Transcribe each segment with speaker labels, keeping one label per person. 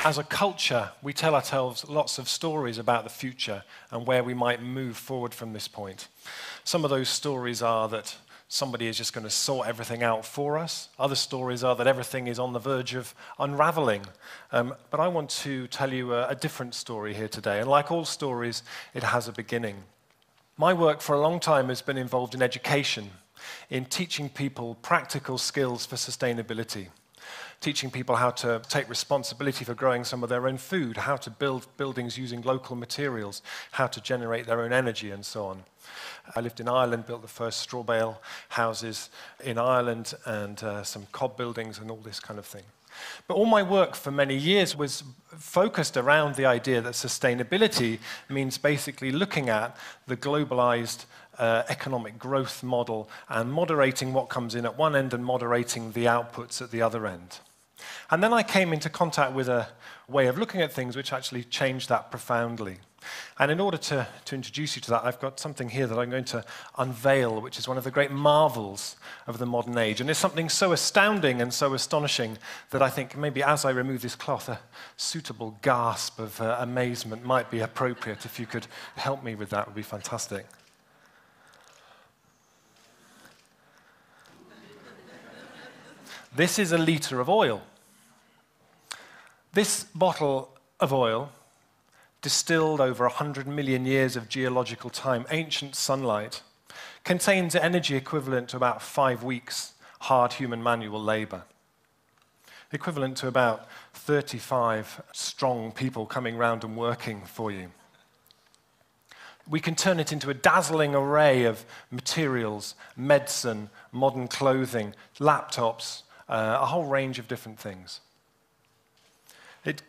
Speaker 1: As a culture, we tell ourselves lots of stories about the future and where we might move forward from this point. Some of those stories are that somebody is just going to sort everything out for us. Other stories are that everything is on the verge of unraveling. But I want to tell you a different story here today. And like all stories, it has a beginning. My work for a long time has been involved in education, in teaching people practical skills for sustainability, teaching people how to take responsibility for growing some of their own food, how to build buildings using local materials, how to generate their own energy, and so on. I lived in Ireland, built the first straw bale houses in Ireland, and some cob buildings and all this kind of thing. But all my work for many years was focused around the idea that sustainability means basically looking at the globalized economic growth model and moderating what comes in at one end and moderating the outputs at the other end. And then I came into contact with a way of looking at things which actually changed that profoundly. And in order to introduce you to that, I've got something here that I'm going to unveil, which is one of the great marvels of the modern age. And it's something so astounding and so astonishing that I think maybe as I remove this cloth, a suitable gasp of amazement might be appropriate. If you could help me with that, it would be fantastic. This is a litre of oil. This bottle of oil, distilled over 100 million years of geological time, ancient sunlight, contains energy equivalent to about 5 weeks hard human manual labor, equivalent to about 35 strong people coming round and working for you. We can turn it into a dazzling array of materials, medicine, modern clothing, laptops, a whole range of different things.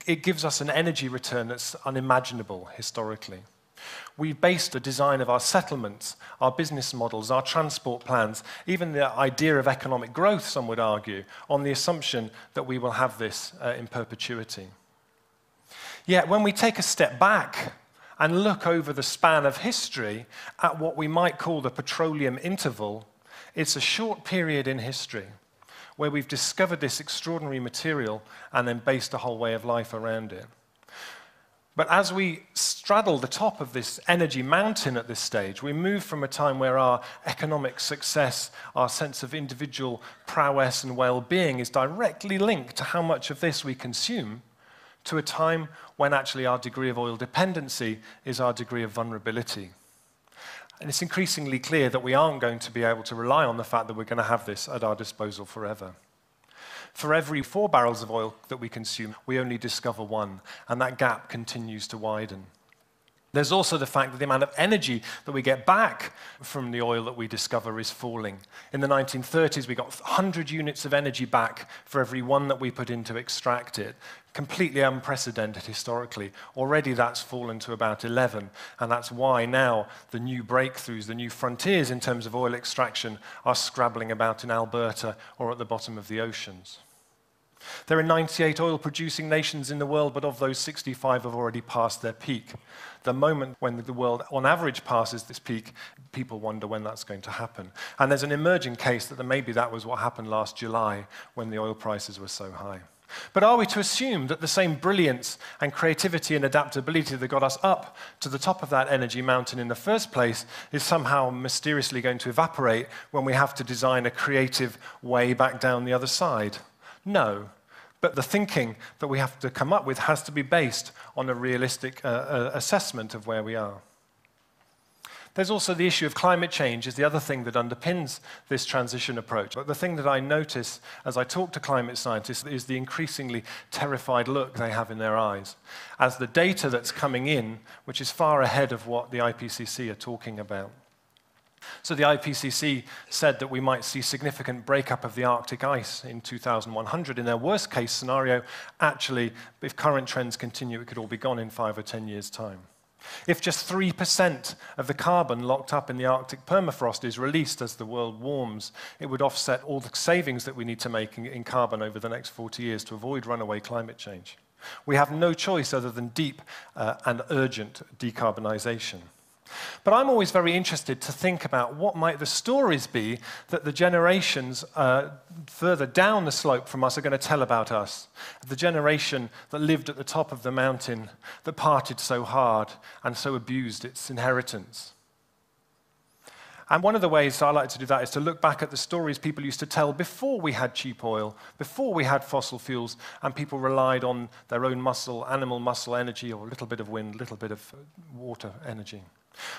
Speaker 1: It gives us an energy return that's unimaginable historically. We've based the design of our settlements, our business models, our transport plans, even the idea of economic growth, some would argue, on the assumption that we will have this in perpetuity. Yet when we take a step back and look over the span of history at what we might call the petroleum interval, it's a short period in history where we've discovered this extraordinary material and then based a whole way of life around it. But as we straddle the top of this energy mountain at this stage, we move from a time where our economic success, our sense of individual prowess and well-being is directly linked to how much of this we consume, to a time when actually our degree of oil dependency is our degree of vulnerability. And it's increasingly clear that we aren't going to be able to rely on the fact that we're going to have this at our disposal forever. For every 4 barrels of oil that we consume, we only discover 1, and that gap continues to widen. There's also the fact that the amount of energy that we get back from the oil that we discover is falling. In the 1930s, we got 100 units of energy back for every 1 that we put in to extract it. Completely unprecedented historically. Already that's fallen to about 11, and that's why now the new breakthroughs, the new frontiers in terms of oil extraction are scrabbling about in Alberta or at the bottom of the oceans. There are 98 oil-producing nations in the world, but of those, 65 have already passed their peak. The moment when the world, on average, passes this peak, people wonder when that's going to happen. And there's an emerging case that maybe that was what happened last July when the oil prices were so high. But are we to assume that the same brilliance and creativity and adaptability that got us up to the top of that energy mountain in the first place is somehow mysteriously going to evaporate when we have to design a creative way back down the other side? No, but the thinking that we have to come up with has to be based on a realistic assessment of where we are. There's also the issue of climate change is the other thing that underpins this transition approach. But the thing that I notice as I talk to climate scientists is the increasingly terrified look they have in their eyes, as the data that's coming in, which is far ahead of what the IPCC are talking about. So the IPCC said that we might see significant breakup of the Arctic ice in 2100. In their worst case scenario, actually, if current trends continue, it could all be gone in 5 or 10 years' time. If just 3% of the carbon locked up in the Arctic permafrost is released as the world warms, it would offset all the savings that we need to make in carbon over the next 40 years to avoid runaway climate change. We have no choice other than deep and urgent decarbonization. But I'm always very interested to think about what might the stories be that the generations further down the slope from us are going to tell about us. The generation that lived at the top of the mountain, that partied so hard and so abused its inheritance. And one of the ways I like to do that is to look back at the stories people used to tell before we had cheap oil, before we had fossil fuels, and people relied on their own muscle, animal muscle energy, or a little bit of wind, a little bit of water energy.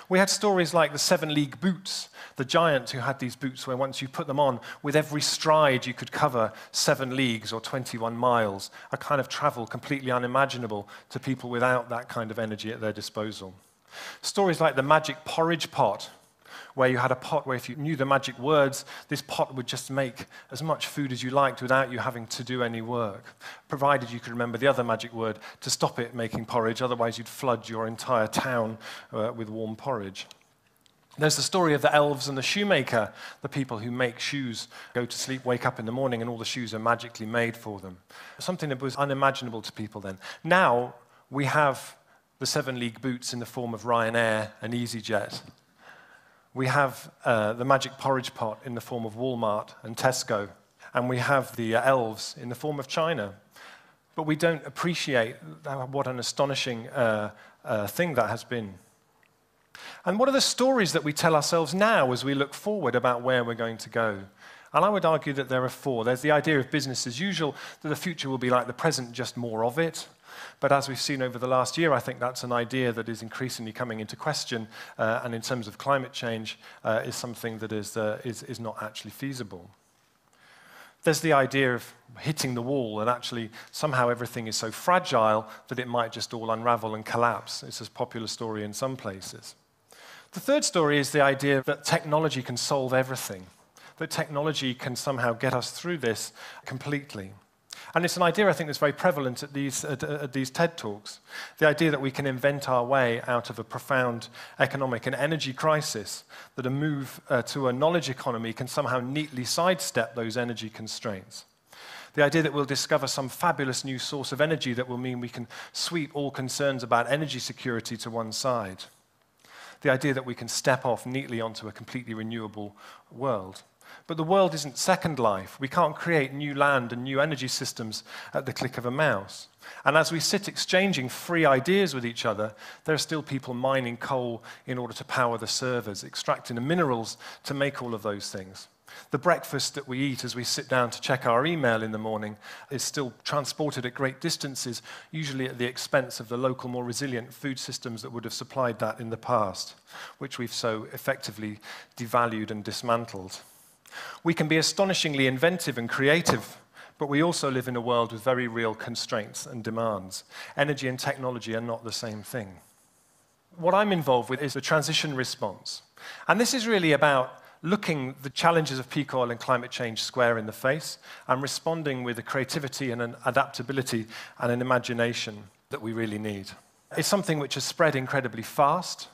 Speaker 1: We had stories like the 7-league boots, the giant who had these boots where once you put them on, with every stride you could cover 7 leagues or 21 miles, a kind of travel completely unimaginable to people without that kind of energy at their disposal. Stories like the magic porridge pot, where you had a pot where if you knew the magic words, this pot would just make as much food as you liked without you having to do any work, provided you could remember the other magic word to stop it making porridge, otherwise you'd flood your entire town with warm porridge. There's the story of the elves and the shoemaker, the people who make shoes, go to sleep, wake up in the morning, and all the shoes are magically made for them. Something that was unimaginable to people then. Now we have the 7-league boots in the form of Ryanair and EasyJet. We have the magic porridge pot in the form of Walmart and Tesco, and we have the elves in the form of China. But we don't appreciate what an astonishing thing that has been. And what are the stories that we tell ourselves now as we look forward about where we're going to go? And I would argue that there are 4. There's the idea of business as usual, that the future will be like the present, just more of it. But as we've seen over the last year, I think that's an idea that is increasingly coming into question, and in terms of climate change, is something that is not actually feasible. There's the idea of hitting the wall, and actually somehow everything is so fragile that it might just all unravel and collapse. It's a popular story in some places. The third story is the idea that technology can solve everything, that technology can somehow get us through this completely. And it's an idea I think that's very prevalent at these TED Talks, the idea that we can invent our way out of a profound economic and energy crisis, that a move to a knowledge economy can somehow neatly sidestep those energy constraints. The idea that we'll discover some fabulous new source of energy that will mean we can sweep all concerns about energy security to one side. The idea that we can step off neatly onto a completely renewable world. But the world isn't Second Life. We can't create new land and new energy systems at the click of a mouse. And as we sit exchanging free ideas with each other, there are still people mining coal in order to power the servers, extracting the minerals to make all of those things. The breakfast that we eat as we sit down to check our email in the morning is still transported at great distances, usually at the expense of the local, more resilient food systems that would have supplied that in the past, which we've so effectively devalued and dismantled. We can be astonishingly inventive and creative, but we also live in a world with very real constraints and demands. Energy and technology are not the same thing. What I'm involved with is the transition response. And this is really about looking the challenges of peak oil and climate change square in the face and responding with a creativity and an adaptability and an imagination that we really need. It's something which has spread incredibly fast,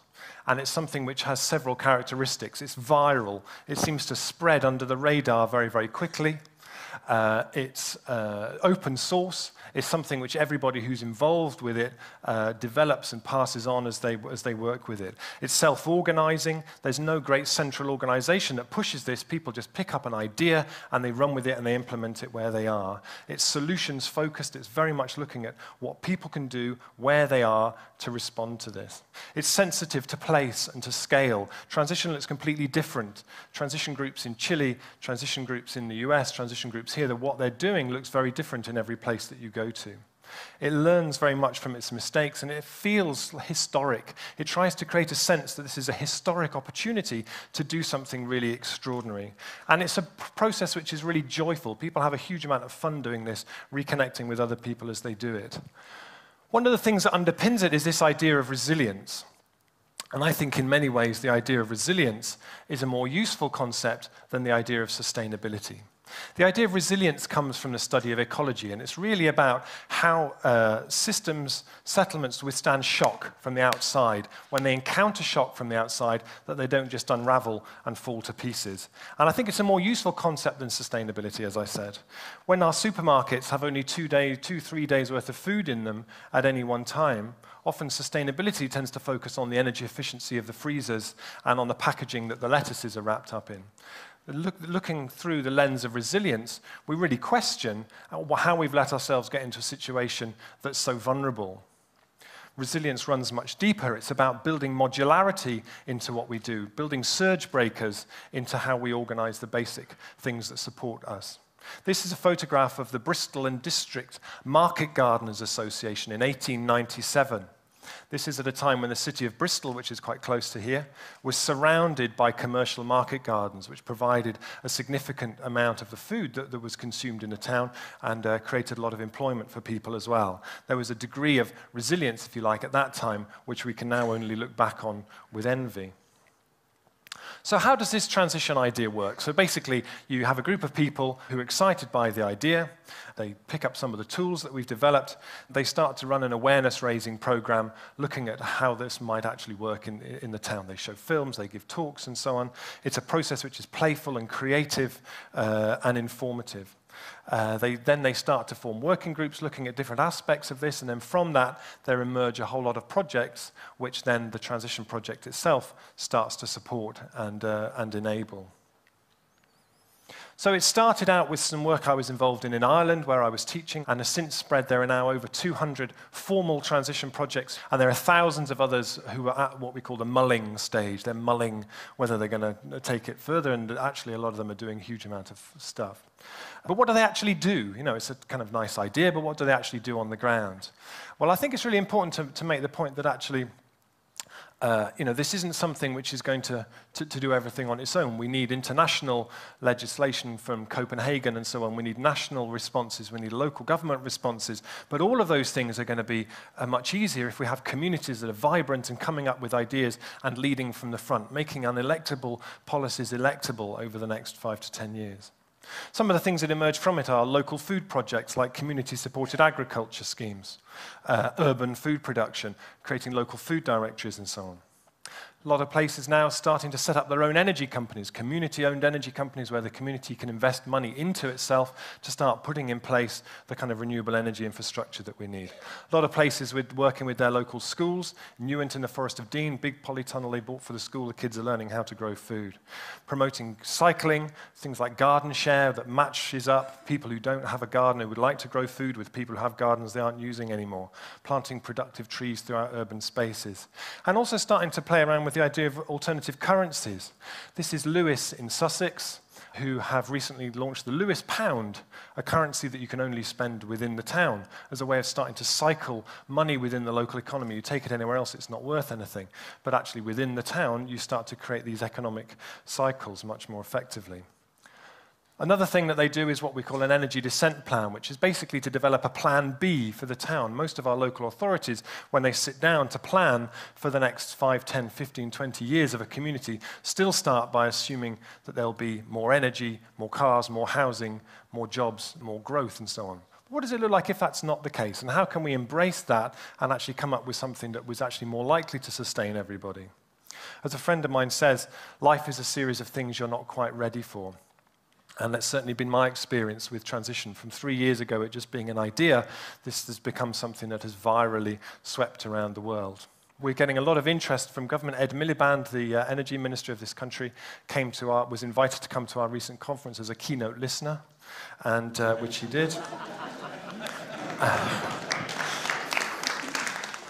Speaker 1: and it's something which has several characteristics. It's viral. It seems to spread under the radar very, very quickly. It's open source. It's something which everybody who's involved with it develops and passes on as they work with it. It's self-organizing. There's no great central organization that pushes this. People just pick up an idea and they run with it and they implement it where they are. It's solutions focused. It's very much looking at what people can do where they are to respond to this. It's sensitive to place and to scale. Transition looks completely different. Transition groups in Chile, transition groups in the US, transition groups here, that what they're doing looks very different in every place that you go to. It learns very much from its mistakes, and it feels historic. It tries to create a sense that this is a historic opportunity to do something really extraordinary. And it's a process which is really joyful. People have a huge amount of fun doing this, reconnecting with other people as they do it. One of the things that underpins it is this idea of resilience. And I think in many ways the idea of resilience is a more useful concept than the idea of sustainability. The idea of resilience comes from the study of ecology, and it's really about how systems, settlements withstand shock from the outside. When they encounter shock from the outside, that they don't just unravel and fall to pieces. And I think it's a more useful concept than sustainability, as I said. When our supermarkets have only 2, 3 days worth of food in them at any one time, Often sustainability tends to focus on the energy efficiency of the freezers and on the packaging that the lettuces are wrapped up in. Looking through the lens of resilience, we really question how we've let ourselves get into a situation that's so vulnerable. Resilience runs much deeper. It's about building modularity into what we do, building surge breakers into how we organize the basic things that support us. This is a photograph of the Bristol and District Market Gardeners Association in 1897. This is at a time when the city of Bristol, which is quite close to here, was surrounded by commercial market gardens, which provided a significant amount of the food that was consumed in the town and created a lot of employment for people as well. There was a degree of resilience, if you like, at that time, which we can now only look back on with envy. So how does this transition idea work? So basically, you have a group of people who are excited by the idea. They pick up some of the tools that we've developed. They start to run an awareness-raising program looking at how this might actually work in the town. They show films, they give talks, and so on. It's a process which is playful and creative and informative. Then they start to form working groups looking at different aspects of this, and then from that, there emerge a whole lot of projects, which then the transition project itself starts to support and enable. So it started out with some work I was involved in Ireland, where I was teaching, and has since spread. There are now over 200 formal transition projects, and there are thousands of others who are at what we call the mulling stage. They're mulling whether they're going to take it further, and actually a lot of them are doing a huge amount of stuff. But what do they actually do? You know, it's a kind of nice idea, but what do they actually do on the ground? Well, I think it's really important to make the point that actually this isn't something which is going to do everything on its own. We need international legislation from Copenhagen and so on. We need national responses. We need local government responses. But all of those things are going to be much easier if we have communities that are vibrant and coming up with ideas and leading from the front, making unelectable policies electable over the next 5 to 10 years. Some of the things that emerge from it are local food projects like community-supported agriculture schemes, urban food production, creating local food directories and so on. A lot of places now starting to set up their own energy companies, community-owned energy companies where the community can invest money into itself to start putting in place the kind of renewable energy infrastructure that we need. A lot of places working with their local schools. Newent in the Forest of Dean, big polytunnel they bought for the school. The kids are learning how to grow food. Promoting cycling, things like garden share that matches up people who don't have a garden who would like to grow food with people who have gardens they aren't using anymore. Planting productive trees throughout urban spaces. And also starting to play around with the idea of alternative currencies. This is Lewis in Sussex, who have recently launched the Lewis pound, a currency that you can only spend within the town, as a way of starting to cycle money within the local economy. You take it anywhere else, it's not worth anything. But actually within the town, you start to create these economic cycles much more effectively. Another thing that they do is what we call an energy descent plan, which is basically to develop a plan B for the town. Most of our local authorities, when they sit down to plan for the next 5, 10, 15, 20 years of a community, still start by assuming that there'll be more energy, more cars, more housing, more jobs, more growth, and so on. What does it look like if that's not the case? And how can we embrace that and actually come up with something that was actually more likely to sustain everybody? As a friend of mine says, life is a series of things you're not quite ready for. And that's certainly been my experience with transition. From 3 years ago, it just being an idea, this has become something that has virally swept around the world. We're getting a lot of interest from government. Ed Miliband, the energy minister of this country, was invited to come to our recent conference as a keynote listener, and which he did.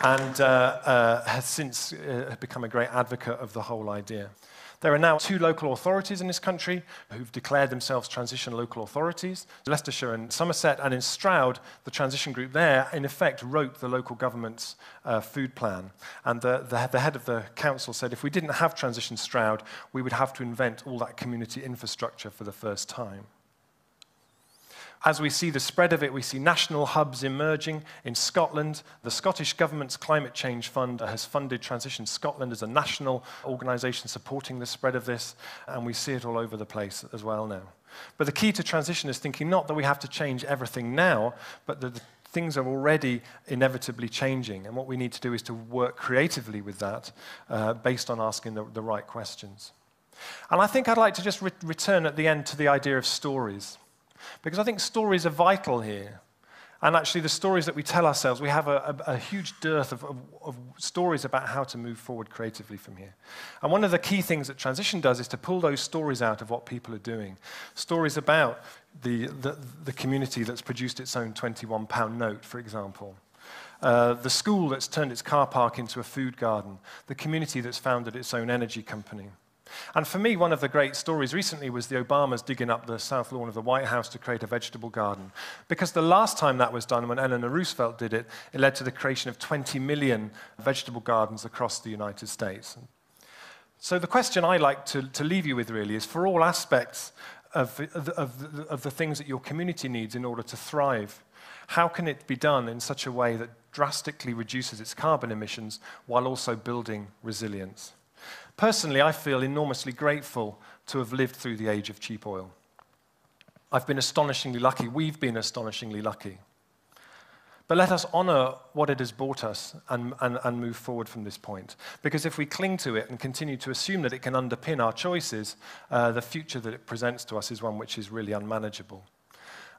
Speaker 1: And has since become a great advocate of the whole idea. There are now 2 local authorities in this country who've declared themselves transition local authorities, Leicestershire and Somerset, and in Stroud, the transition group there, in effect, wrote the local government's food plan. And the head of the council said if we didn't have Transition Stroud, we would have to invent all that community infrastructure for the first time. As we see the spread of it, we see national hubs emerging in Scotland. The Scottish Government's Climate Change Fund has funded Transition Scotland as a national organisation supporting the spread of this, and we see it all over the place as well now. But the key to transition is thinking not that we have to change everything now, but that things are already inevitably changing, and what we need to do is to work creatively with that based on asking the right questions. And I think I'd like to just return at the end to the idea of stories. Because I think stories are vital here. And actually, the stories that we tell ourselves, we have a huge dearth of stories about how to move forward creatively from here. And one of the key things that transition does is to pull those stories out of what people are doing. Stories about the community that's produced its own £21 note, for example. The school that's turned its car park into a food garden. The community that's founded its own energy company. And for me, one of the great stories recently was the Obamas digging up the south lawn of the White House to create a vegetable garden. Because the last time that was done, when Eleanor Roosevelt did it, it led to the creation of 20 million vegetable gardens across the United States. So the question I like to leave you with really is, for all aspects of the things that your community needs in order to thrive, how can it be done in such a way that drastically reduces its carbon emissions while also building resilience? Personally, I feel enormously grateful to have lived through the age of cheap oil. I've been astonishingly lucky. We've been astonishingly lucky. But let us honor what it has brought us and move forward from this point. Because if we cling to it and continue to assume that it can underpin our choices, the future that it presents to us is one which is really unmanageable.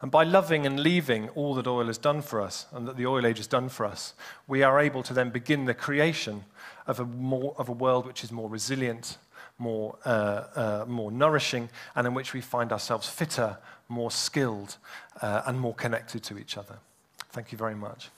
Speaker 1: And by loving and leaving all that oil has done for us, and that the oil age has done for us, we are able to then begin the creation of a world which is more resilient, more nourishing, and in which we find ourselves fitter, more skilled, and more connected to each other. Thank you very much.